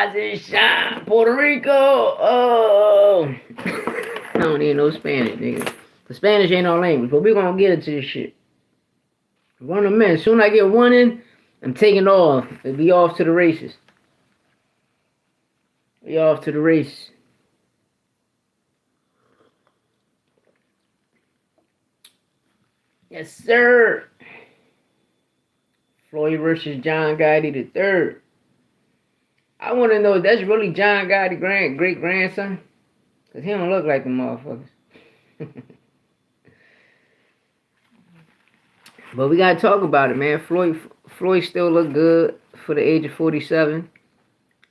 rise and shine, Puerto Rico. Oh, I don't need no Spanish, nigga. The Spanish ain't our language, but we gonna get into this shit. Run a minute. Soon I get one in, I'm taking off. It'll be off to the races. We off to the race. Yes, sir. Floyd versus John Gotti III. I want to know if that's really John Gotti great grandson, cause he don't look like the motherfuckers. But we gotta talk about it, man. Floyd still look good for the age of 47.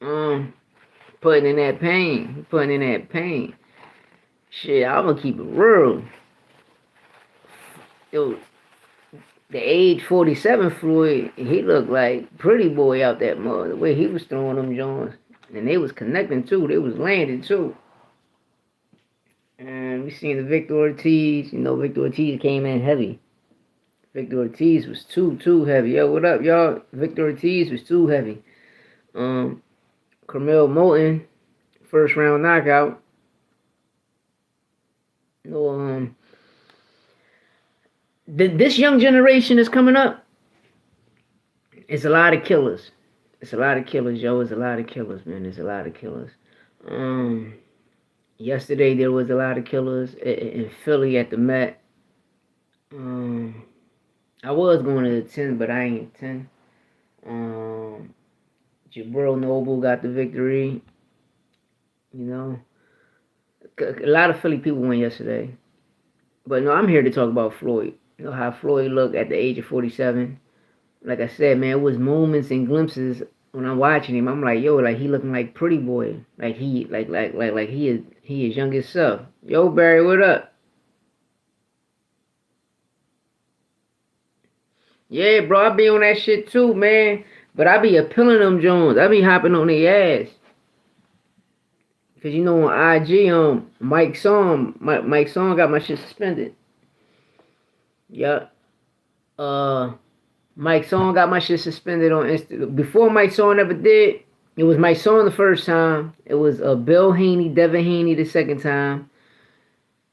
Putting in that pain. Putting in that pain. Shit, I'm gonna keep it real. Yo, the age 47 Floyd, he looked like pretty boy out that mud. The way he was throwing them joints. And they was connecting too. They was landing too. And we seen the Victor Ortiz. You know, Victor Ortiz came in heavy. Victor Ortiz was too heavy. Yo, what up, y'all? Victor Ortiz was too heavy. Carmel Moulton, first round knockout. This young generation is coming up. It's a lot of killers. It's a lot of killers, yo. It's a lot of killers, man. There's a lot of killers. Yesterday there was a lot of killers in Philly at the Met. I was going to the 10, but I ain't 10. Jabril Noble got the victory. You know, a lot of Philly people went yesterday. But no, I'm here to talk about Floyd. You know how Floyd looked at the age of 47. Like I said, man, it was moments and glimpses when I'm watching him. I'm like, yo, like he looking like pretty boy. Like he is young as self. Yo, Barry, what up? Yeah, bro, I be on that shit too, man. But I be appealing them Jones. I be hopping on their ass. Cause you know on IG, Mike Song got my shit suspended. Yup. Mike Song got my shit suspended on Instagram. Before Mike Song ever did, it was Mike Song the first time. It was Bill Haney, Devin Haney the second time.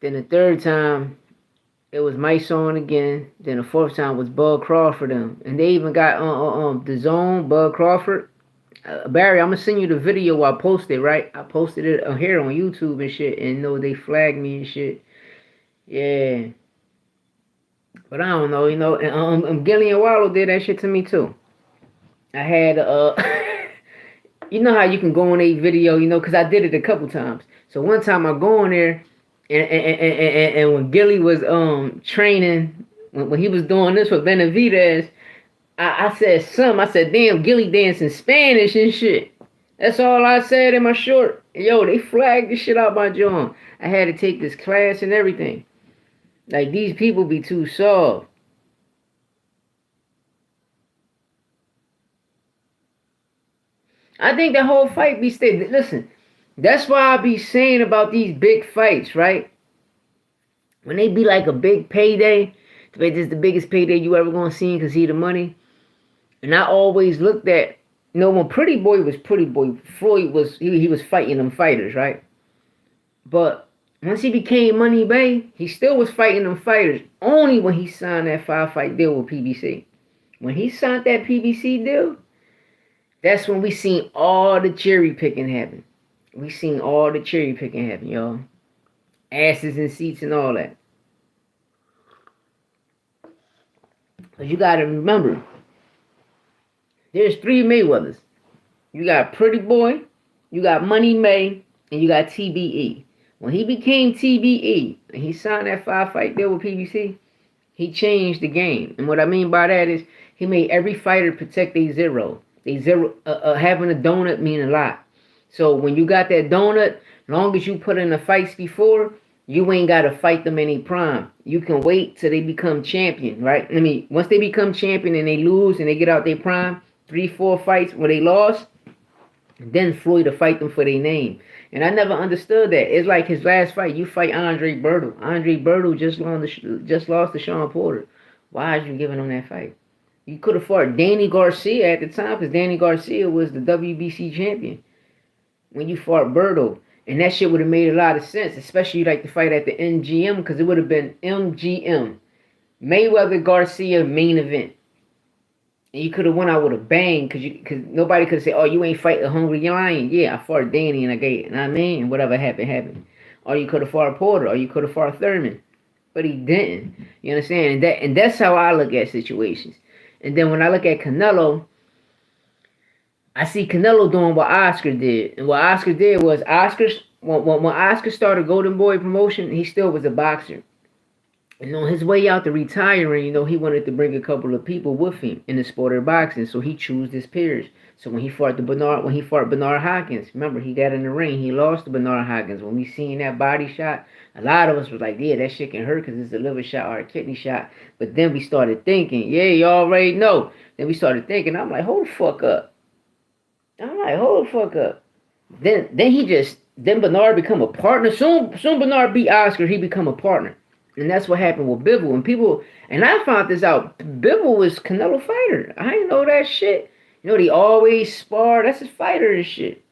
Then the third time, it was Mike Song again. Then the fourth time was Bud Crawford them. And they even got the Zone, Bud Crawford. Barry, I'm gonna send you the video I posted, right? I posted it here on YouTube and shit, and you know they flagged me and shit. Yeah. But I don't know, you know, and Gillian Wallow did that shit to me too. I had you know how you can go on a video, you know, because I did it a couple times. So one time I go on there and when Gilly was training, when he was doing this with Benavidez, I said something. I said, damn, Gilly dancing Spanish and shit. That's all I said in my short. Yo, they flagged the shit out my joint. I had to take this class and everything. Like, these people be too soft. I think the whole fight be stayed. Listen, that's why I be saying about these big fights, right? When they be like a big payday, this is the biggest payday you ever gonna see because he the money. And I always looked at, you know, when Pretty Boy was Pretty Boy, Floyd was, he was fighting them fighters, right? But once he became Money Bay, he still was fighting them fighters only when he signed that 5-fight deal with PBC. When he signed that PBC deal, that's when we seen all the cherry picking happen. We seen all the cherry picking happen, y'all. Asses and seats and all that. But you gotta remember, there's 3 Mayweathers. You got Pretty Boy, you got Money May, and you got TBE. When he became TBE, and he signed that 5-fight deal with PBC, he changed the game. And what I mean by that is, he made every fighter protect their zero. Having a donut mean a lot. So when you got that donut, long as you put in the fights before, you ain't got to fight them any prime. You can wait till they become champion, right? I mean, once they become champion and they lose and they get out their prime, 3-4 fights where they lost, then Floyd to fight them for their name. And I never understood that. It's like his last fight. You fight Andre Berto. Andre Berto just lost to Sean Porter. Why are you giving him that fight? You could have fought Danny Garcia at the time because Danny Garcia was the WBC champion. when you fought Berto. And that shit would have made a lot of sense, especially like the fight at the MGM, because it would have been MGM. Mayweather Garcia main event. And you could have went out with a bang, because nobody could have said, oh, you ain't fighting a hungry lion. Yeah, I fought Danny and I gave it. You know what I mean? And whatever happened, happened. Or you could have fought Porter, or you could have fought Thurman. But he didn't. You understand? And that's how I look at situations. And then when I look at Canelo, I see Canelo doing what Oscar did. And what Oscar did was when Oscar started Golden Boy promotion, he still was a boxer. And on his way out to retiring, he wanted to bring a couple of people with him in the sport of boxing. So he chose his peers. So when he fought Bernard Hopkins, remember he got in the ring, he lost to Bernard Hopkins. When we seen that body shot, a lot of us was like, yeah, that shit can hurt because it's a liver shot or a kidney shot. But then we started thinking, yeah, you already know. Then we started thinking, I'm like, hold the fuck up. Then Bernard become a partner. Soon Bernard beat Oscar, he become a partner. And that's what happened with Bivol. And I found this out. Bivol was Canelo fighter. I didn't know that shit. They always spar. That's his fighter and shit.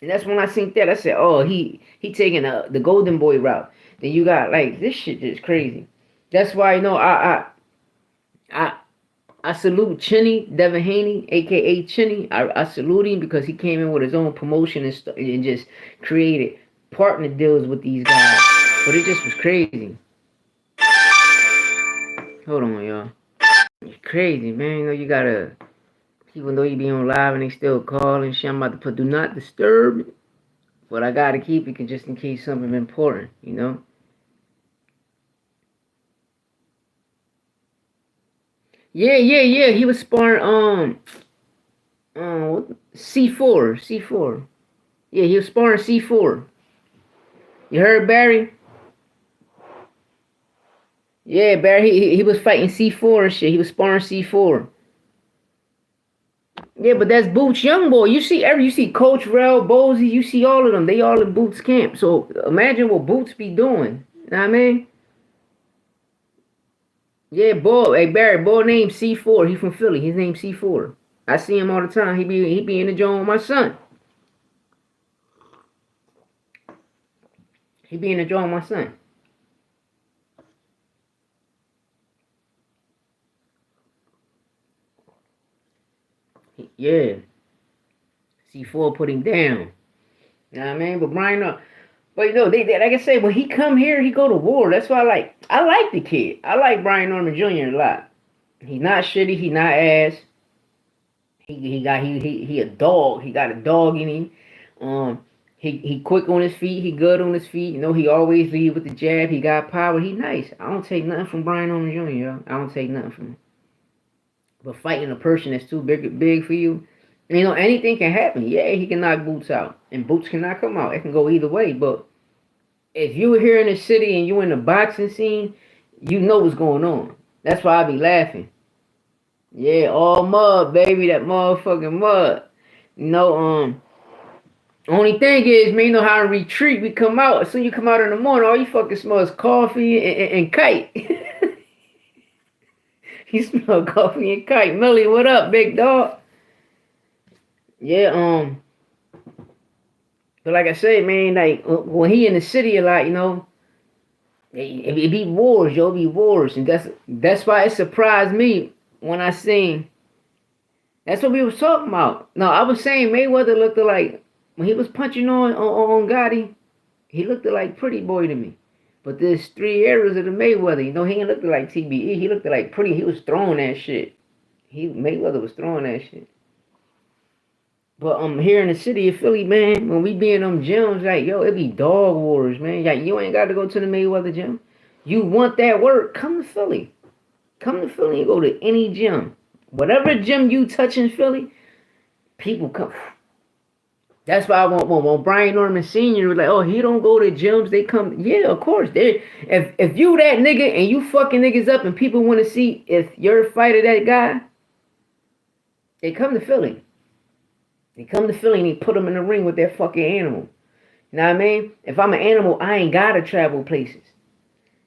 And that's when I seen that. I said, oh, he taking the Golden Boy route. Then you got like this shit just crazy. That's why I salute Chinny, Devin Haney, aka Chinny. I salute him because he came in with his own promotion and just created partner deals with these guys. But it just was crazy. Hold on, y'all. It's crazy, man. You gotta. People know you be on live and they still call and shit. I'm about to put do not disturb. But I gotta keep it just in case something important, Yeah. He was sparring C4. Yeah, he was sparring C4. You heard Barry? Yeah, Barry. He was fighting C4 and shit. He was sparring C4. Yeah, but that's Boots young boy. You see Coach Rel, Bozy, you see all of them. They all in Boots camp. So imagine what Boots be doing. You know what I mean? Yeah, boy. Hey Barry, boy named C4. He from Philly. His name C4. I see him all the time. He be in the joint with my son. He be in the joint with my son. Yeah. C4 put him down. You know what I mean? But Brian, but they like I say, when he come here, he go to war. That's why I like the kid. I like Brian Norman Jr. a lot. He's not shitty. He not ass. He a dog. He got a dog in him. He quick on his feet. He good on his feet. He always lead with the jab. He got power. He nice. I don't take nothing from Brian Norman Jr. Yo. I don't take nothing from him. But fighting a person that's too big for you, anything can happen. Yeah, he can knock Boots out, and Boots can knock him out. It can go either way. But if you were here in the city and you in the boxing scene, you know what's going on. That's why I be laughing. Yeah, all mud, baby, that motherfucking mud. Only thing is, man, how to retreat. We come out, as soon as you come out in the morning, all you fucking smell is coffee and kite. You smell coffee and kite. Millie, what up, big dog? Yeah, but like I said, man, like when he in the city a lot, it be wars, yo, it be wars, and that's why it surprised me when I seen. That's what we was talking about. No, I was saying Mayweather looked like when he was punching on Gotti, he looked like Pretty Boy to me. But there's 3 eras of the Mayweather. He ain't looked like TBE. He looked like Pretty. He was throwing that shit. Mayweather was throwing that shit. But here in the city of Philly, man, when we be in them gyms, like, yo, it be dog wars, man. Like, you ain't got to go to the Mayweather gym. You want that work, come to Philly. Come to Philly and go to any gym. Whatever gym you touch in Philly, people come. That's why when Brian Norman Sr. was like, oh, he don't go to gyms, they come. Yeah, of course. If you that nigga and you fucking niggas up and people want to see if you're a fighter that guy, they come to Philly. They come to Philly and they put them in the ring with their fucking animal. You know what I mean? If I'm an animal, I ain't gotta travel places.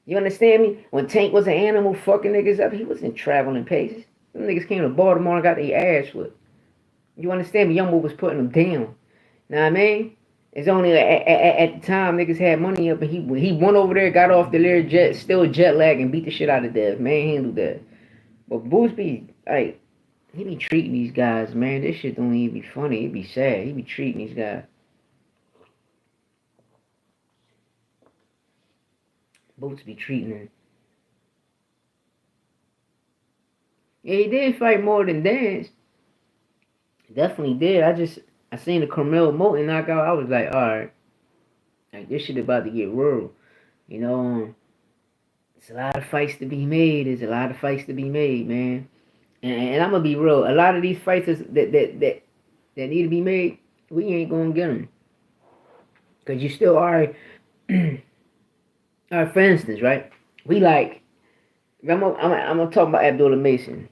You understand me? When Tank was an animal fucking niggas up, he wasn't traveling places. Them niggas came to Baltimore and got their ass whipped. You understand me? Young Boy was putting them down. You Know what I mean? It's only at the time niggas had money up and he went over there, got off the Lear jet, still jet lag and beat the shit out of Dev. Man, handled that. But Boots be like, he be treating these guys, man. This shit don't even be funny. It be sad. He be treating these guys. Boots be treating them. Yeah, he did fight more than Dance. Definitely did. I seen the Carmel Moulton knockout. I was like, alright, like this shit about to get real. You know, it's a lot of fights to be made. There's a lot of fights to be made, man. And I'm gonna be real. A lot of these fights that need to be made, we ain't gonna get them. Cause you still are. Alright, for instance, right? We like. I'm gonna talk about Abdullah Mason.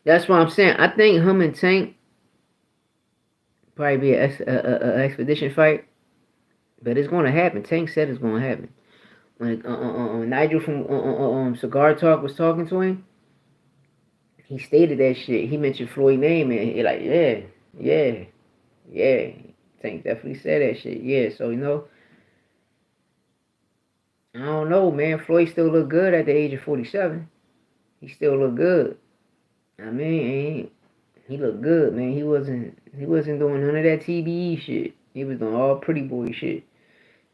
That's what I'm saying. I think him and Tank probably be an expedition fight, but it's gonna happen. Tank said it's gonna happen. When Nigel from Cigar Talk was talking to him, he stated that shit. He mentioned Floyd name and he like, yeah. Tank definitely said that shit. Yeah, so I don't know, man. Floyd still look good at the age of 47. He still look good. I mean, he looked good, man. He wasn't doing none of that TBE shit. He was doing all pretty boy shit.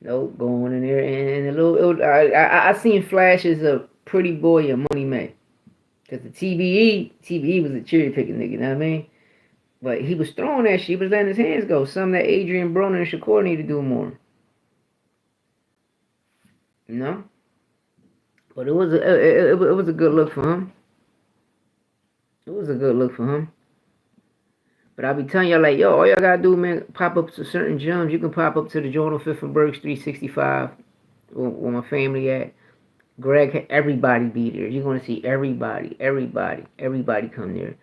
Going in there and a little. I seen flashes of Pretty Boy and Money Man. Cause the TBE was a cherry picking nigga. You know what I mean? But he was throwing that shit. He was letting his hands go. Something that Adrian Broner and Shakur need to do more. You know? But it was a good look for him. It was a good look for him. But I be telling y'all like, yo, all y'all gotta do, man, pop up to certain gyms. You can pop up to the Jordan Fifth and Berg 365 where my family at. Greg, everybody be there. You're gonna see everybody come there.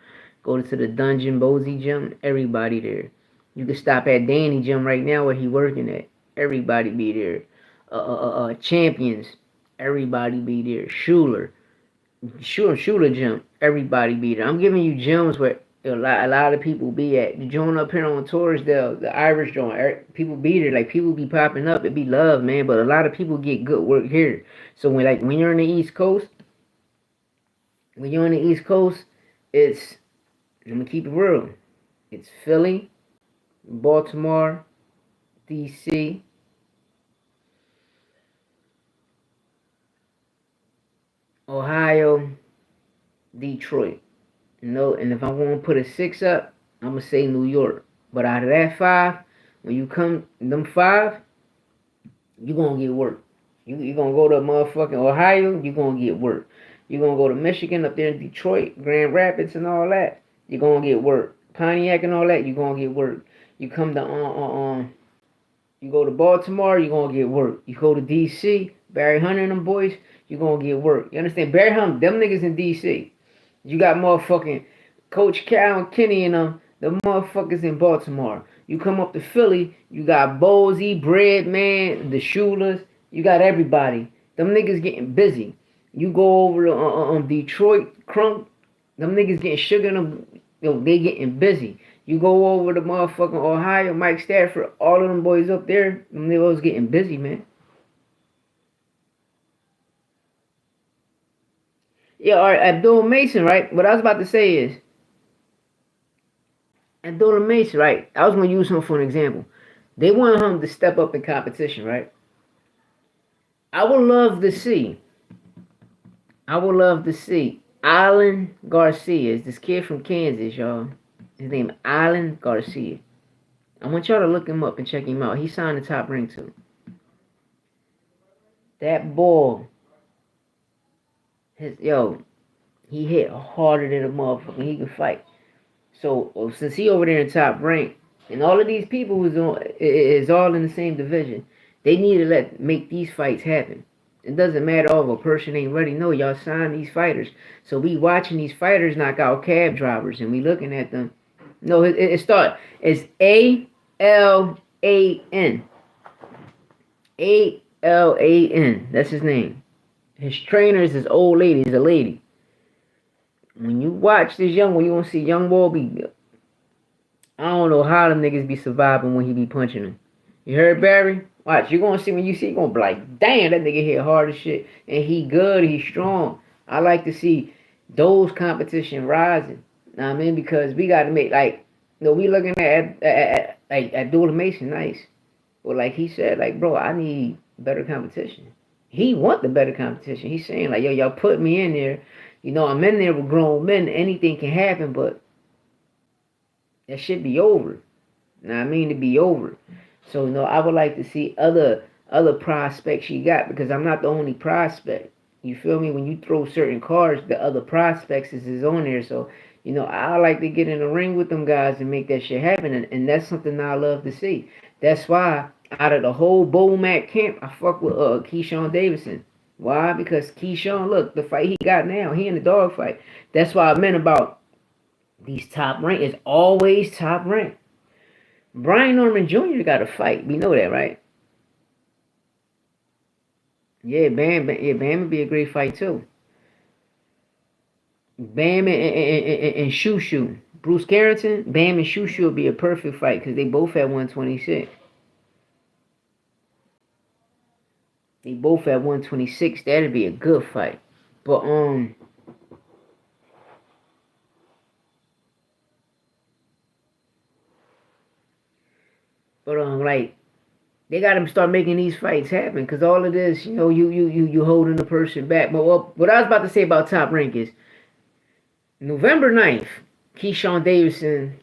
Go to the Dungeon Bozy gym, everybody there. You can stop at Danny gym right now where he working at. Everybody be there. Champions, everybody be there. Schuler gym, everybody be there. I'm giving you gyms where a lot of people be at. The joint up here on Torresdale, the Irish joint, people be there. Like, people be popping up. It be love, man. But a lot of people get good work here. So when you're in the East Coast, it's, I'm gonna keep it real. It's Philly, Baltimore, DC, Ohio, Detroit. And if I want to put a 6 up, I'm gonna say New York. But out of that 5, when you come them 5, you gonna get work. You gonna go to motherfucking Ohio, you gonna get work. You gonna go to Michigan up there in Detroit, Grand Rapids and all that, you gonna get work. Pontiac and all that, you gonna get work. You come to you go to Baltimore, you gonna get work. You go to DC, Barry Hunter and them boys, you gonna get work. You understand? Barry Hunter, them niggas in DC. You got motherfucking Coach Cal and Kenny and them, the motherfuckers in Baltimore. You come up to Philly, you got Bozy, Breadman, the Schulers, you got everybody. Them niggas getting busy. You go over to Detroit, Crump, them niggas getting sugar in them, they getting busy. You go over to motherfucking Ohio, Mike Stafford, all of them boys up there, them niggas getting busy, man. Yeah, all right, Abdul Mason, right? What I was about to say is, Abdul Mason, right? I was going to use him for an example. They want him to step up in competition, right? I would love to see Alan Garcia. Is this kid from Kansas, y'all. His name Alan Garcia. I want y'all to look him up and check him out. He signed the Top Rank too. That ball, he hit harder than a motherfucker. He can fight. So since he over there in Top Rank, and all of these people is all in the same division, they need to make these fights happen. It doesn't matter if a person ain't ready. No, y'all sign these fighters. So we watching these fighters knock out cab drivers, and we looking at them. No, it's ALAN. ALAN. That's his name. His trainer is his old lady. He's a lady. When you watch this young one, you gonna see young boy be. I don't know how them niggas be surviving when he be punching them. You heard Barry? Watch, you gonna see when you see, you gonna be like, damn, that nigga hit hard as shit, and he good, he strong. I like to see those competition rising. Know what I mean? Because we got to make like, we looking at Abdullah Mason, nice, but like he said, like bro, I need better competition. He want the better competition. He's saying like, yo, y'all put me in there. I'm in there with grown men. Anything can happen, but that should be over. Know what I mean? To be over. So I would like to see other prospects you got, because I'm not the only prospect. You feel me? When you throw certain cards, the other prospects is on there. So I like to get in the ring with them guys and make that shit happen, and that's something I love to see. That's why out of the whole Mac camp, I fuck with Keyshawn Davidson. Why? Because Keyshawn, look, the fight he got now, he in the dog fight. That's why I meant about these top rank is always top rank. Brian Norman Jr. got a fight. We know that, right? Yeah, Bam would be a great fight too. Bam and Shushu. Bruce Carrington, Bam and Shushu would be a perfect fight because they both at 126. They both at 126. That'd be a good fight. But like they got to start making these fights happen, because all of this, you holding the person back. But what I was about to say about Top Rank is November 9th, Keyshawn Davidson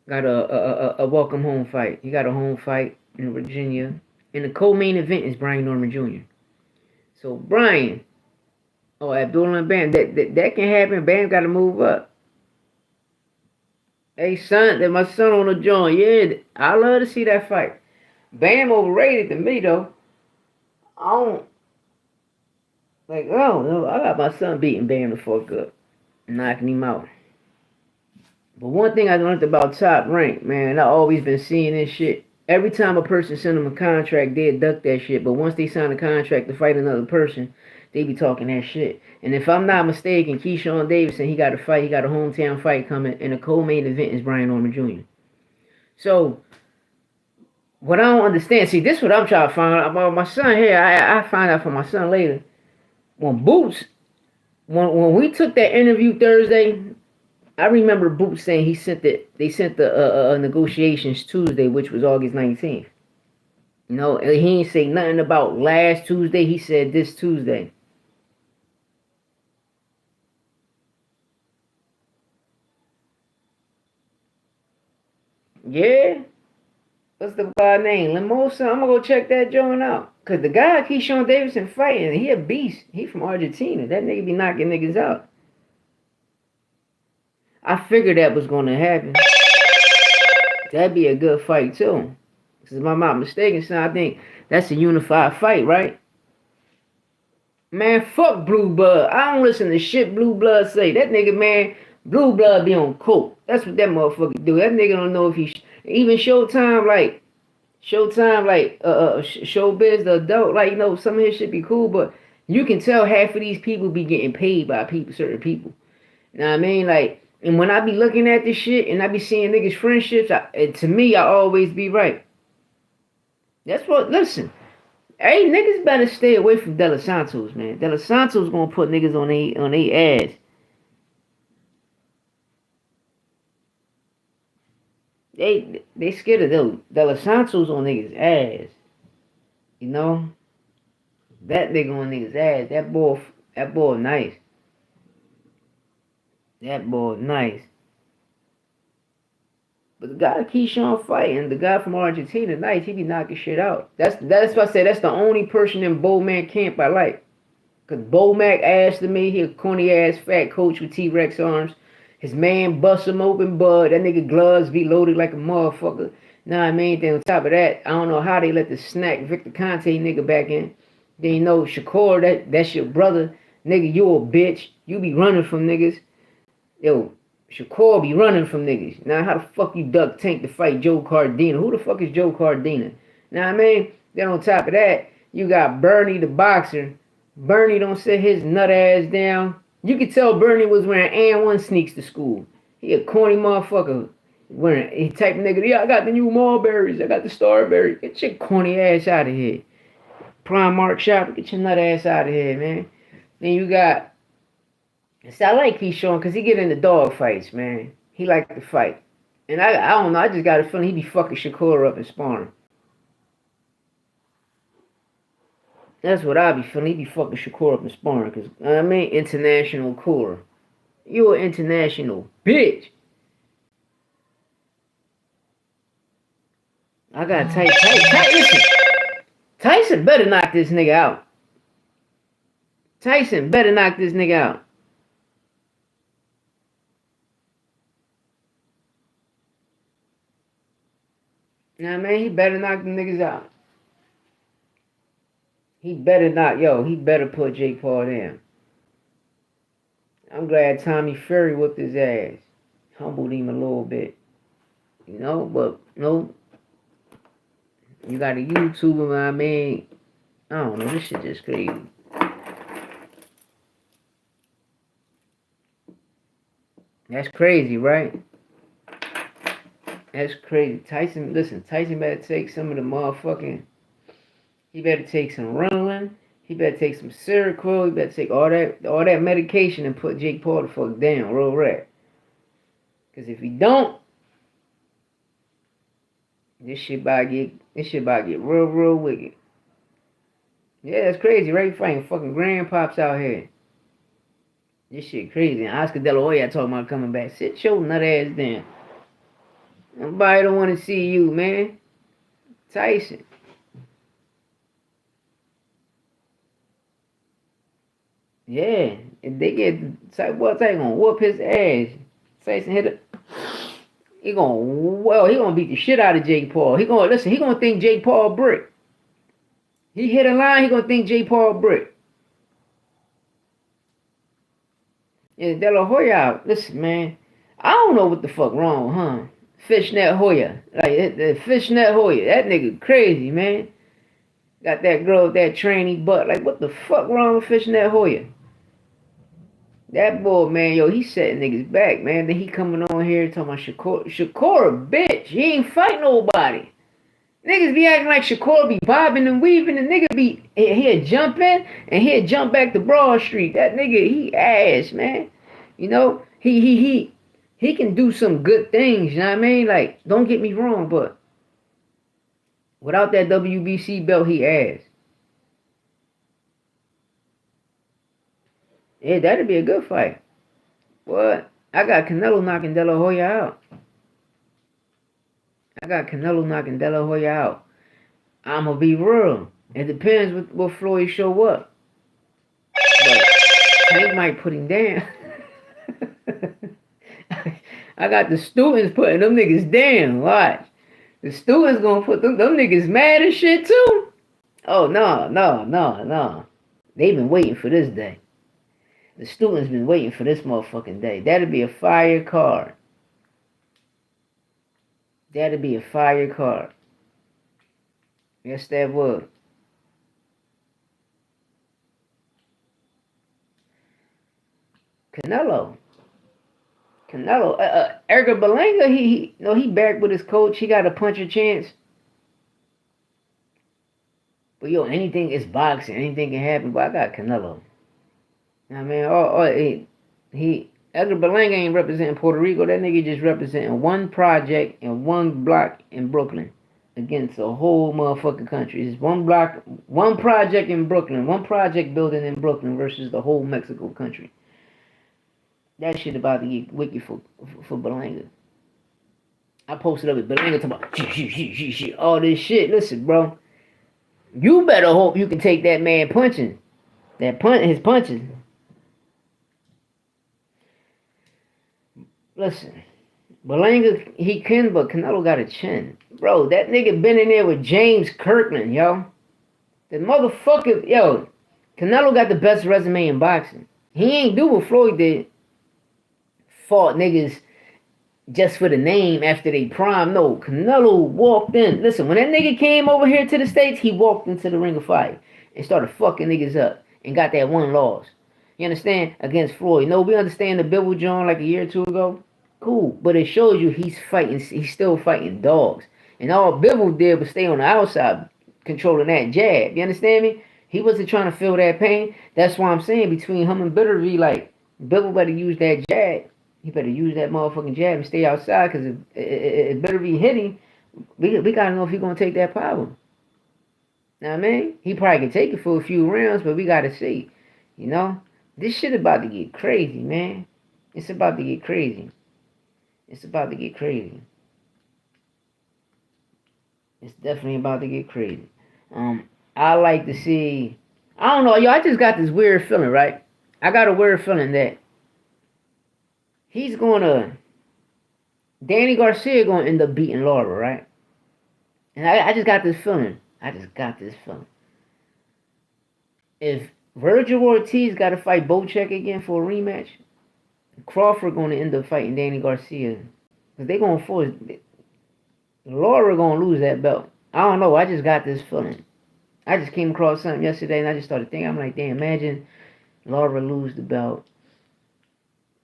got a welcome home fight. He got a home fight in Virginia. And the co-main event is Brian Norman Jr. So Brian, Abdullah and Bam, that can happen. Bam got to move up. Hey son, that my son on the joint. Yeah, I love to see that fight. Bam overrated to me though. I don't no. I got my son beating Bam the fuck up, knocking him out. But one thing I learned about Top Rank, man, I always been seeing this shit. Every time a person send them a contract, they duck that shit. But once they sign a contract to fight another person, they be talking that shit. And if I'm not mistaken, Keyshawn Davidson, he got a fight. He got a hometown fight coming. And the co-main event is Brian Norman Jr. So, what I don't understand, see, this is what I'm trying to find out about my son here. I find out from my son later. When we took that interview Thursday, I remember Boots saying they sent the negotiations Tuesday, which was August 19th. He ain't say nothing about last Tuesday. He said this Tuesday. Yeah? What's the guy name? Limosa? I'm going to go check that joint out. Because the guy Keyshawn Davidson fighting, he a beast. He from Argentina. That nigga be knocking niggas out. I figured that was going to happen. That'd be a good fight, too. Because if I'm not mistaken, son, I think that's a unified fight, right? Man, fuck Blue Blood. I don't listen to shit Blue Blood say. That nigga, man, Blue Blood be on coke. That's what that motherfucker do. That nigga don't know if he... Even Showtime, Showbiz, the adult, some of his shit be cool, but you can tell half of these people be getting paid by certain people. You know what I mean? And when I be looking at this shit and I be seeing niggas' friendships, to me, I always be right. That's what, listen. Hey, niggas better stay away from De Los Santos, man. De Los Santos gonna put niggas on they ass. They scared of them. De Los Santos on niggas' ass. That nigga on niggas' ass. That boy nice. That boy nice. But the guy Keyshawn fighting, the guy from Argentina, nice. He be knocking shit out. That's what I said. That's the only person in Bowman camp I like. Cause Mac asked to me, he a corny ass fat coach with T-Rex arms. His man bust him open, bud. That nigga gloves be loaded like a motherfucker. Know what I mean? Then on top of that, I don't know how they let the snack Victor Conte nigga back in. Then Shakur, that's your brother. Nigga, you a bitch. You be running from niggas. Yo, Shakur be running from niggas. Now, how the fuck you duck tank to fight Joe Cardina? Who the fuck is Joe Cardina? Now, I mean, then on top of that, you got Bernie the boxer Bernie don't sit his nut ass down. You could tell Bernie was wearing and1 sneaks to school. He a corny motherfucker. He type of nigga, yeah, I got the new Marlberries. I got the Starberry. Get your corny ass out of here. Primark shop, get your nut ass out of here, man. Then you got, see, I like Keyshawn because he get into dog fights, man. He like to fight. And I don't know, I just got a feeling he be fucking Shakur up in sparring. That's what I be feeling. He be fucking Shakur up in sparring. Because, I mean, international core. You an international bitch. I got listen. Tyson better knock this nigga out. Tyson better knock this nigga out. You know what I mean? He better knock the niggas out. He better not, he better put Jake Paul down. I'm glad Tommy Fury whipped his ass. Humbled him a little bit. You know, but, you got a YouTuber, I mean, I don't know, this shit just crazy. That's crazy, right? That's crazy. Tyson better take some of the motherfucking, he better take some Ritalin, he better take some Seroquel, he better take all that medication and put Jake Paul the fuck down, real rat. Because if he don't, this shit about to get real wicked. Yeah, that's crazy, right? Fighting fucking grandpops out here. This shit crazy. And Oscar De La Hoya talking about coming back. Sit your nut ass down. Nobody don't want to see you, man. Tyson. Yeah. If they get Tyson gonna whoop his ass. Tyson hit it. He gonna beat the shit out of Jake Paul. He gonna think Jake Paul brick. He hit a line, he gonna think Jake Paul brick. And De La Hoya, listen, man. I don't know what the fuck wrong, huh? Fishnet Hoya. Like, the Fishnet Hoya. That nigga crazy, man. Got that girl with that trainee butt. Like, what the fuck wrong with Fishnet Hoya? That boy, man, he setting niggas back, man. Then he coming on here talking about Shakur a bitch. He ain't fight nobody. Niggas be acting like Shakur be bobbing and weaving. And nigga he'll jump in and he'll jump back to Broad Street. That nigga, he ass, man. You know, he can do some good things, you know what I mean? Like, don't get me wrong, but without that WBC belt, he ass. Yeah, that'd be a good fight. What? I got Canelo knocking De La Hoya out. I'ma be real. It depends what Floyd show up. But Tank might put him down. I got the students putting them niggas down. Watch. The students gonna put them niggas mad as shit too. Oh, no. They been waiting for this day. The students been waiting for this motherfucking day. That'd be a fire card. Yes, that would. Canelo, Edgar Berlanga, he back with his coach. He got a puncher chance. But anything is boxing. Anything can happen. But I got Canelo. I mean, Edgar Berlanga ain't representing Puerto Rico. That nigga just representing one project and one block in Brooklyn against the whole motherfucking country. It's one block, one project in Brooklyn, one project building in Brooklyn versus the whole Mexico country. That shit about to get wicked for Berlanga. I posted up with Berlanga talking about all this shit. Listen, bro. You better hope you can take that man punching. His punches. Listen, Berlanga, he can, but Canelo got a chin. Bro, that nigga been in there with James Kirkland, yo. The motherfucker, Canelo got the best resume in boxing. He ain't do what Floyd did. Fought niggas just for the name after they prime. No, Canelo walked in. Listen, when that nigga came over here to the States, he walked into the ring of fire and started fucking niggas up and got that one loss. You understand? Against Floyd. No, we understand the Bible John like a year or two ago. Cool. But it shows you he's still fighting dogs. And all Bible did was stay on the outside, controlling that jab. You understand me? He wasn't trying to feel that pain. That's why I'm saying between him and Bitterly, like, Bible better use that jab. He better use that motherfucking jab and stay outside, because if Bitterly hit him, we gotta know if he's gonna take that power. Know what I mean? He probably can take it for a few rounds, but we gotta see. You know? This shit about to get crazy, man. It's about to get crazy. It's about to get crazy. It's definitely about to get crazy. I like to see. I don't know, yo. I just got this weird feeling, right? I got a weird feeling that he's gonna. Danny Garcia gonna end up beating Laura, right? And I just got this feeling. I just got this feeling. If Virgil Ortiz got to fight Bocek again for a rematch, Crawford gonna end up fighting Danny Garcia, because they gonna force Laura gonna lose that belt. I don't know. I just got this feeling. I just came across something yesterday, and I just started thinking. I'm like, damn, imagine Laura lose the belt.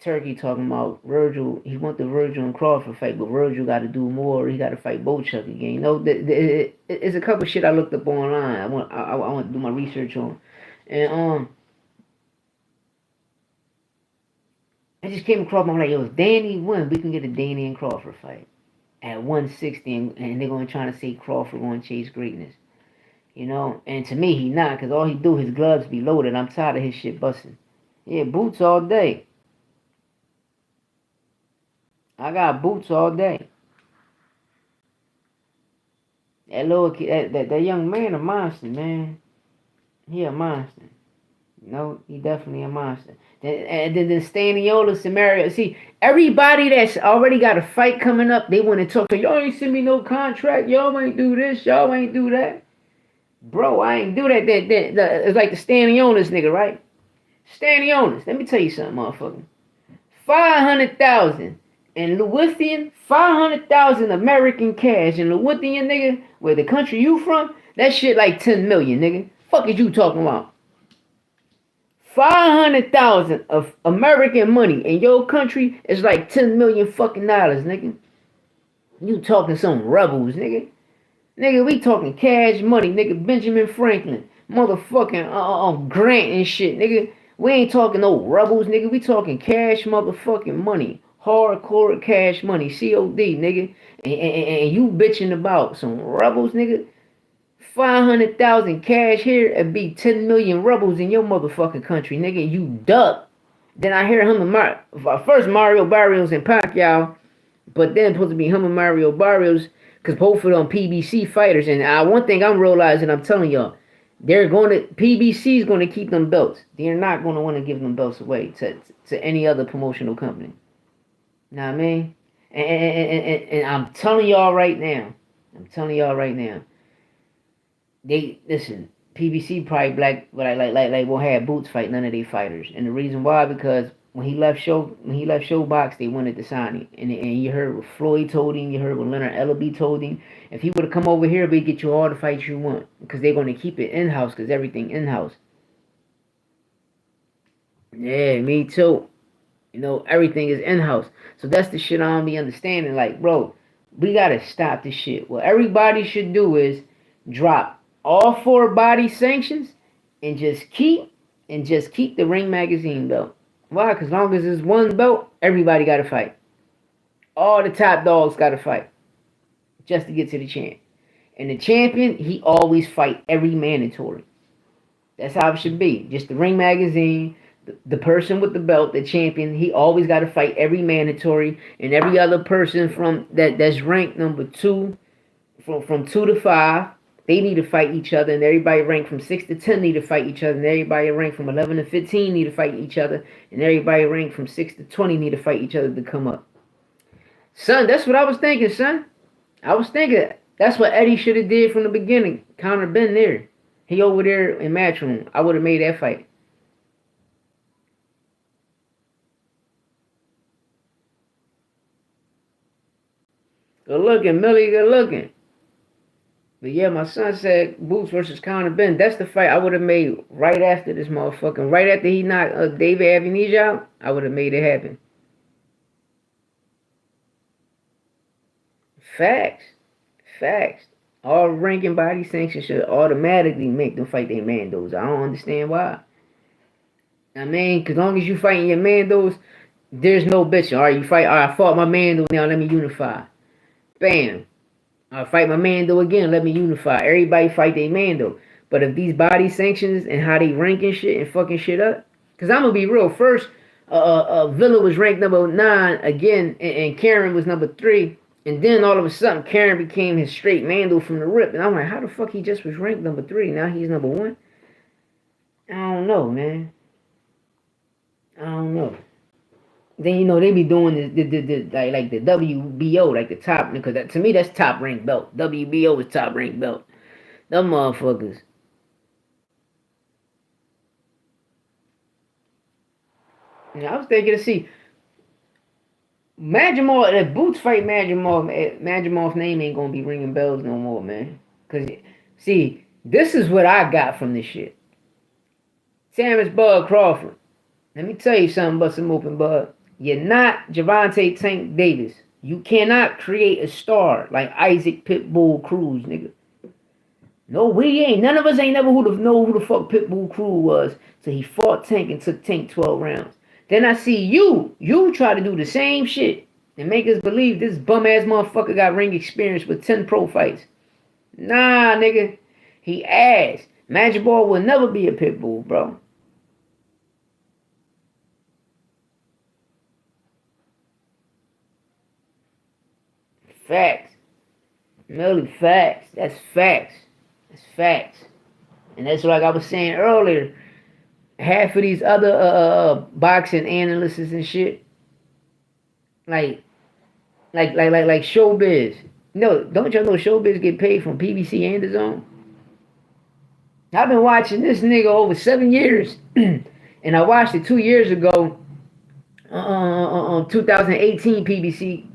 Turkey talking about Virgil. He want the Virgil and Crawford fight, but Virgil got to do more. He got to fight Bocek again. You know, it's a couple shit I looked up online. I want to do my research on, and I just came across. I'm like, yo, if Danny win, we can get a Danny and Crawford fight at 160, and they're gonna try to say Crawford going to chase greatness. You know, and to me, he not, because all he do, his gloves be loaded. I'm tired of his shit busting. Yeah, boots all day. I got boots all day. That little kid, that young man, a monster, man. He a monster. No, he definitely a monster. And then Staniola, Samaria. See, everybody that's already got a fight coming up, they want to talk to y'all. Ain't send me no contract. Y'all ain't do this. Y'all ain't do that. Bro, I ain't do that. It's like the Stanionis nigga, right? Stanionis. Let me tell you something, motherfucker. 500,000 in Lithuanian, 500,000 American cash in Lithuanian, nigga, where the country you from, that shit like 10 million, nigga. Fuck is you talking about? 500,000 of American money in your country is like 10 million fucking dollars, nigga. You talking some rebels, nigga. Nigga, we talking cash money, nigga. Benjamin Franklin, motherfucking Grant and shit, nigga. We ain't talking no rebels, nigga. We talking cash motherfucking money. Hardcore cash money, COD, nigga. And you bitching about some rebels, nigga. 500,000 cash here and be 10 million rebels in your motherfucking country, nigga. You duck. Then I hear him and first Mario Barrios and Pacquiao, but then supposed to be him and Mario Barrios, because both of them PBC fighters. And one thing I'm realizing, I'm telling y'all, PBC is going to keep them belts. They're not going to want to give them belts away to any other promotional company. Know what I mean? And I'm telling y'all right now. They listen. PBC probably like won't have Boots fight none of their fighters, and the reason why, because when he left Showbox, they wanted to sign him, and you heard what Floyd told him, you heard what Leonard Ellaby told him. If he would have come over here, we'd get you all the fights you want, because they're going to keep it in house, because everything in house. Yeah, me too. You know, everything is in house, so that's the shit I don't be understanding. Like, bro, we gotta stop this shit. What everybody should do is drop all 4 body sanctions and just keep the Ring Magazine belt. Why? Because as long as it's one belt, everybody got to fight. All the top dogs got to fight just to get to the champ. And the champion, he always fight every mandatory. That's how it should be. Just the Ring Magazine, the person with the belt, the champion, he always got to fight every mandatory, and every other person from that's ranked number 2, from 2 to 5. They need to fight each other, and everybody ranked from 6 to 10 need to fight each other, and everybody ranked from 11 to 15 need to fight each other, and everybody ranked from 6 to 20 need to fight each other to come up. Son, that's what I was thinking, son. I was thinking that's what Eddie should have did from the beginning. Conor been there. He over there in Matchroom. I would have made that fight. Good looking, Millie, good looking. But yeah, my son said Boots versus Conor Ben. That's the fight I would have made right after this motherfucker. Right after he knocked David Avenige out, I would have made it happen. Facts. Facts. All ranking body sanctions should automatically make them fight their mandos. I don't understand why. I mean, as long as you fighting your mandos, there's no bitching. All right, you fight. All right, I fought my mando. Now let me unify. Bam. I fight my mando again. Let me unify. Everybody fight their mando. But if these body sanctions and how they ranking shit and fucking shit up, because I'm gonna be real. First, Villa was ranked number 9 again, and Karen was number 3. And then all of a sudden, Karen became his straight Mando from the rip. And I'm like, how the fuck he just was ranked number 3? Now he's number 1? I don't know, man. I don't know. Then, you know, they be doing like the WBO, like the top, because to me, that's top ranked belt. WBO is top ranked belt. Them motherfuckers. I was thinking to see Madjamal, that Boots fight Madjamal's name ain't gonna be ringing bells no more, man. Cause see, this is what I got from this shit. Samus Bud Crawford. Let me tell you something about some open bud. You're not Javante Tank Davis. You cannot create a star like Isaac Pitbull Cruz, nigga. No, we ain't. None of us ain't never know who the fuck Pitbull Cruz was. So he fought Tank and took Tank 12 rounds. Then I see you try to do the same shit and make us believe this bum ass motherfucker got ring experience with 10 pro fights. Nah, nigga. He ass. Magic Ball will never be a Pitbull, bro. Facts. Merely facts. That's facts. That's facts. And that's like I was saying earlier. Half of these other boxing analysts and shit, like Showbiz. No, don't y'all know Showbiz get paid from PBC and the Zone? I've been watching this nigga over 7 years, and I watched it 2 years ago, 2018 PBC.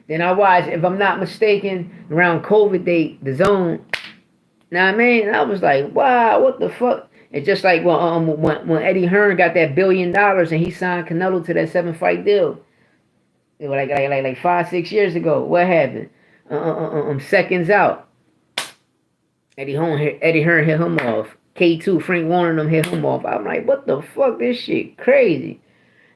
Then I watched, if I'm not mistaken, around COVID date, the Zone. Now, man, I was like, wow, what the fuck? It's just like when Eddie Hearn got that $1 billion and he signed Canelo to that 7-fight deal. It was like 5-6 years ago. What happened? Seconds out. Eddie Hearn hit him off. K2, Frank Warner them hit him off. I'm like, what the fuck? This shit crazy.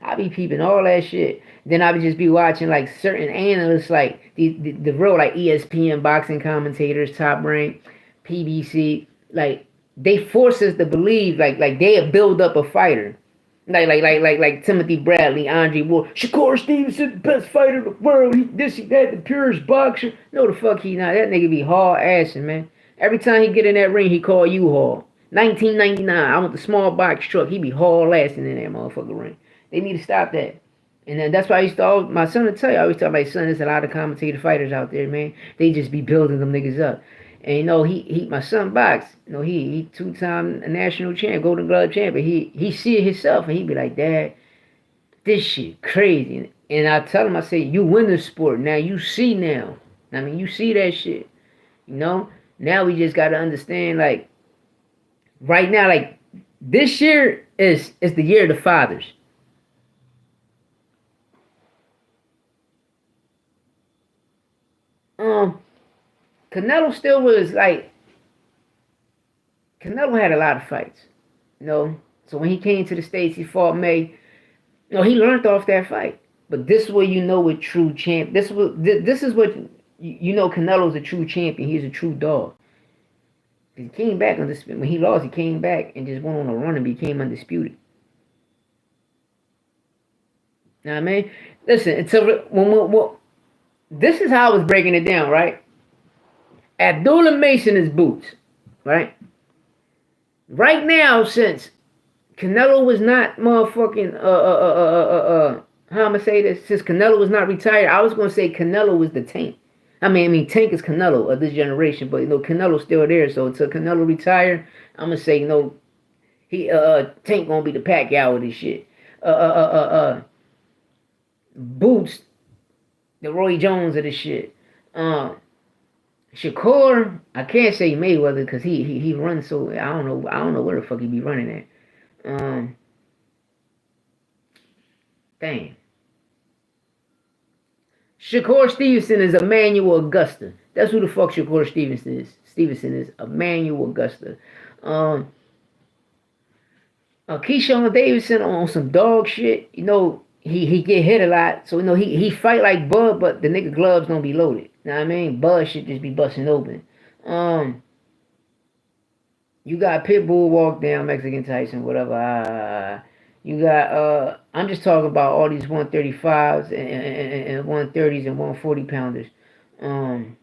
I be peeping all that shit. Then I would just be watching like certain analysts, like the real like ESPN boxing commentators, Top Rank, PBC, like they force us to believe like they build up a fighter. Like Timothy Bradley, Andre Ward, Shakur Stevenson, best fighter in the world. He that, the purest boxer. No, the fuck he not. That nigga be hard assing, man. Every time he get in that ring, he call you hard. 1999, I want the small box truck. He be hard assing in that motherfucker ring. They need to stop that. And then that's why I used to always, my son would tell you, I always tell my son, there's a lot of commentator fighters out there, man. They just be building them niggas up. And you know, he my son box. You know, he 2-time national champ, Golden Glove champion. He see it himself and he be like, Dad, this shit crazy. And I tell him, I say, you win the sport. Now you see now. I mean, you see that shit. You know? Now we just gotta understand, like, right now, like, this year is the year of the fathers. Canelo still was like, Canelo had a lot of fights, you know. So when he came to the States, he fought May. You know, he learned off that fight. But this is where you know what true champ. This is what you know. Canelo's a true champion. He's a true dog. He came back undisputed. When he lost, he came back and just went on a run and became undisputed. Know what I mean? Listen, it's this is how I was breaking it down, right? Abdullah Mason is Boots, right? Right now, since Canelo was not motherfucking how am I say this? Since Canelo was not retired, I was gonna say Canelo was the Tank. I mean Tank is Canelo of this generation, but you know Canelo's still there. So until Canelo retire, I'm gonna say he Tank gonna be the Pacquiao of this shit. Boots, the Roy Jones of this shit. Shakur, I can't say Mayweather because he runs so I don't know where the fuck he be running at. Dang. Shakur Stevenson is Emmanuel Augusta. That's who the fuck Shakur Stevenson is. Stevenson is Emmanuel Augusta. Um, Keyshawn Davidson on some dog shit. He get hit a lot, so he fight like Bud, but the nigga gloves don't be loaded. You know what I mean? Bud should just be busting open. Um, you got Pitbull walk down Mexican Tyson, whatever. You got I'm just talking about all these 135s and 130s and 140 pounders. Um,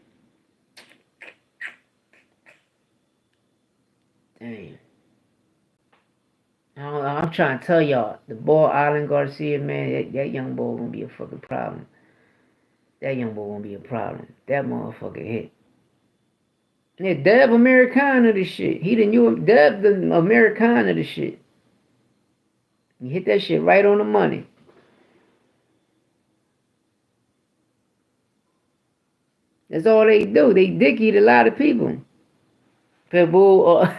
Dang. I'm trying to tell y'all, the boy Island Garcia, man, that young boy gonna be a fucking problem. That young boy gonna be a problem. That motherfucker hit. Yeah, Dev Americana the shit. He the new Dev the Americana the shit. You hit that shit right on the money. That's all they do. They dick eat a lot of people. Pitbull or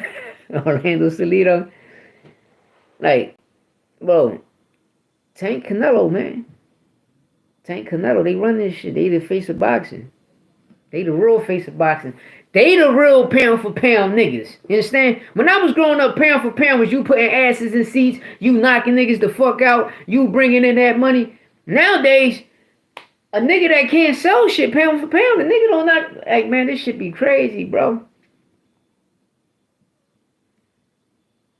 Orlando Salido. Like, bro, Tank Canelo, man. Tank Canelo, they run this shit. They the face of boxing. They the real face of boxing. They the real pound for pound niggas. You understand? When I was growing up, pound for pound was you putting asses in seats, you knocking niggas the fuck out, you bringing in that money. Nowadays, a nigga that can't sell shit pound for pound, a nigga don't knock. Like, man, this shit be crazy, bro.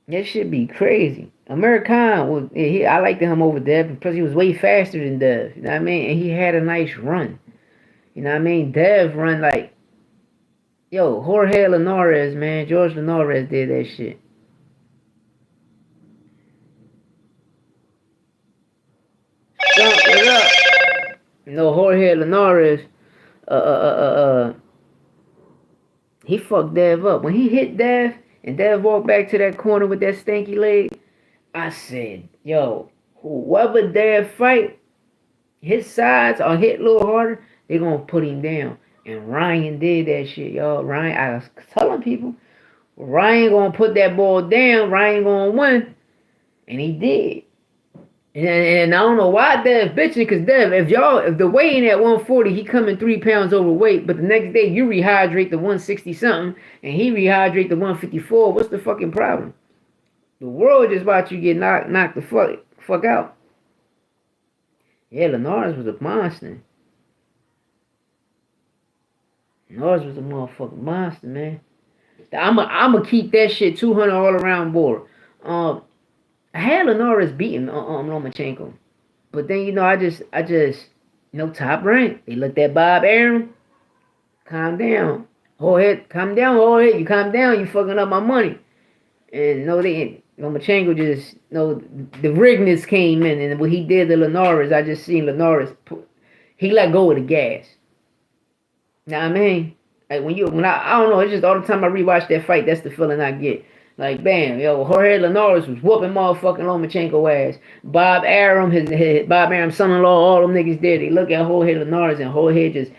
That shit be crazy. American was, I liked him over Dev because he was way faster than Dev. You know what I mean? And he had a nice run. You know what I mean? Dev run like, yo, Jorge Linares, man. George Linares did that shit. What up? Jorge Linares, uh, uh, uh, uh, he fucked Dev up. When he hit Dev and Dev walked back to that corner with that stanky leg, I said, yo, whoever Dev fight, his sides are hit a little harder, they gonna put him down. And Ryan did that shit, y'all. Ryan, I was telling people, Ryan gonna put that ball down. Ryan gonna win, and he did. And I don't know why Dev bitching, because Dev, if the weighing at 140, he coming 3 pounds overweight, but the next day you rehydrate the 160 something, and he rehydrate the 154. What's the fucking problem? The world just about you get knocked the fuck out. Yeah, Linares was a monster. Linares was a motherfucking monster, man. I'ma keep that shit 200 all around board. I had Linares beating Lomachenko, but then I just Top Rank. They looked at Bob Arum. Calm down, hold it. Calm down, hold it. You calm down. You fucking up my money. And Lomachenko just the rigness came in, and what he did to Linares, I just seen Linares. He let go of the gas. You know what I mean? Like when I don't know, it's just all the time I rewatch that fight, that's the feeling I get. Like, bam, Jorge Linares was whooping motherfucking Lomachenko ass. Bob Arum, his Bob Arum's son-in-law, all them niggas there. They look at Jorge Linares, and Jorge just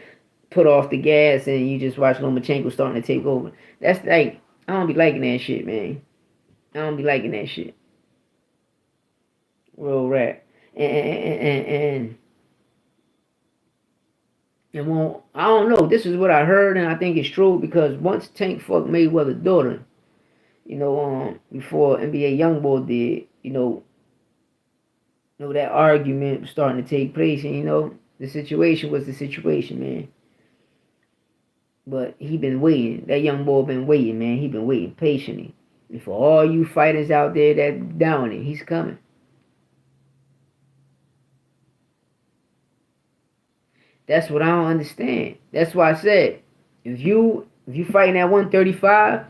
put off the gas, and you just watch Lomachenko starting to take over. That's like, I don't be liking that shit, man. I don't be liking that shit. Real rap. And well, I don't know. This is what I heard, and I think it's true, because once Tank fucked Mayweather's daughter, before NBA Youngboy did, that argument was starting to take place, and the situation was the situation, man. But he been waiting. That young boy been waiting, man. He been waiting patiently. And for all you fighters out there that down it, he's coming. That's what I don't understand. That's why I said, if you fighting at 135,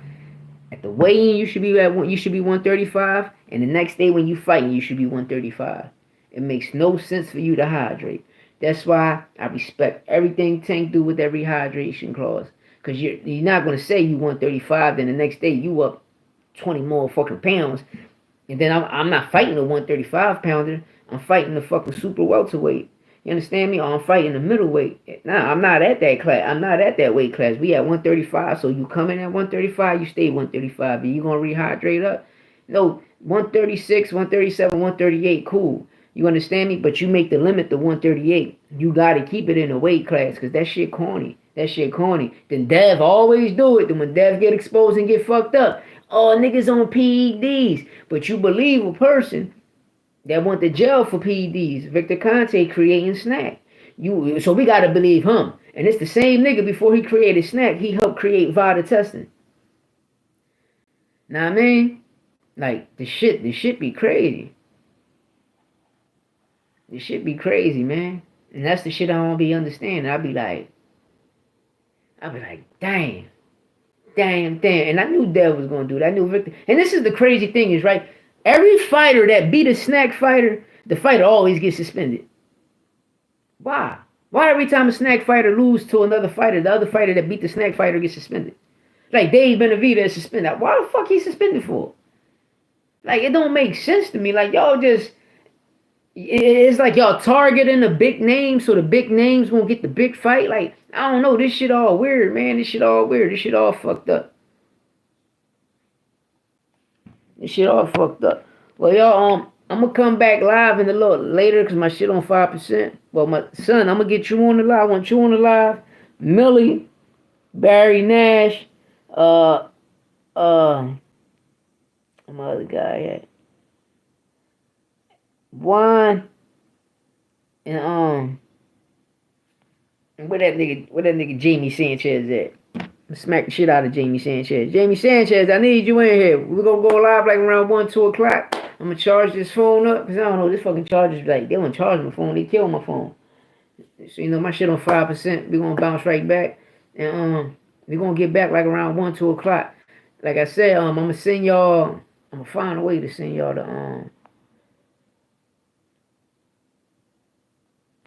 at the weigh-in you should be 135, and the next day when you fighting you should be 135. It makes no sense for you to hydrate. That's why I respect everything Tank do with that rehydration clause. Because you're not going to say you 135, then the next day you up 20 more fucking pounds. And then I'm not fighting a 135 pounder. I'm fighting the fucking super welterweight. You understand me? Or I'm fighting the middleweight. Nah, I'm not at that class. I'm not at that weight class. We at 135. So you come in at 135, you stay 135. And you gonna rehydrate up? No, 136, 137, 138, cool. You understand me? But you make the limit to 138. You gotta keep it in a weight class, cause that shit corny. That shit corny. Then Dev always do it. Then when Dev get exposed and get fucked up, oh niggas on PEDs. But you believe a person that went to jail for PEDs, Victor Conte creating Snack. So we gotta believe him. And it's the same nigga before he created Snack, he helped create Vada testing. Know what I mean? Like the shit be crazy. This shit be crazy, man. And that's the shit I don't be understanding. I'll be like, damn. And I knew Dev was gonna do that. I knew Victor. And this is the crazy thing is, right? Every fighter that beat a Snack fighter, the fighter always gets suspended. Why? Why every time a Snack fighter lose to another fighter, the other fighter that beat the Snack fighter gets suspended? Like Dave Benavidez is suspended. Why the fuck he suspended for? Like it don't make sense to me. Like y'all just, it's like y'all targeting the big names so the big names won't get the big fight. Like I don't know. This shit all weird, man. This shit all weird. This shit all fucked up. This shit all fucked up. Well, y'all, I'm gonna come back live in a little later because my shit on 5%. Well, my son, I'm gonna get you on the live. I want you on the live. Millie, Barry Nash, my other guy at Juan, and where that nigga Jamie Sanchez at? Smack the shit out of Jamie Sanchez. Jamie Sanchez, I need you in here. We're gonna go live like around 1, 2 o'clock. I'm gonna charge this phone up, because I don't know, this fucking charger's like, they won't charge my phone, they kill my phone. So, you know, my shit on 5%, we're gonna bounce right back. And we're gonna get back like around 1, 2 o'clock. Like I said, I'm gonna send y'all, I'm gonna find a way to send y'all the,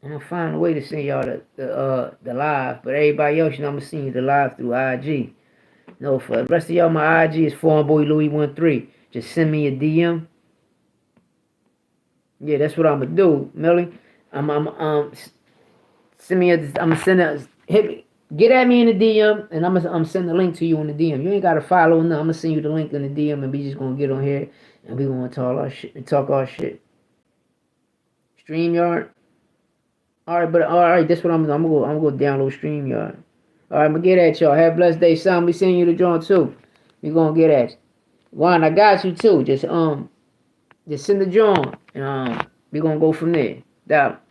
I'm gonna find a way to send y'all the live, but everybody else, you know, I'm gonna send you the live through IG. No, for the rest of y'all, my IG is Foreign Boy Louis 13. Just send me a DM. Yeah, that's what I'm gonna do, Millie. Send me I'm gonna send a get at me in the DM, and I'm send the link to you in the DM. You ain't gotta follow nothing. I'm gonna send you the link in the DM, and we just gonna get on here and we gonna talk our shit. StreamYard. All right, that's what I'm gonna go download StreamYard. All right, I'm gonna get at y'all. Have a blessed day, son. We sending you the joint too. We gonna get at you. Juan, I got you too. Just send the joint, and we gonna go from there. Doubt.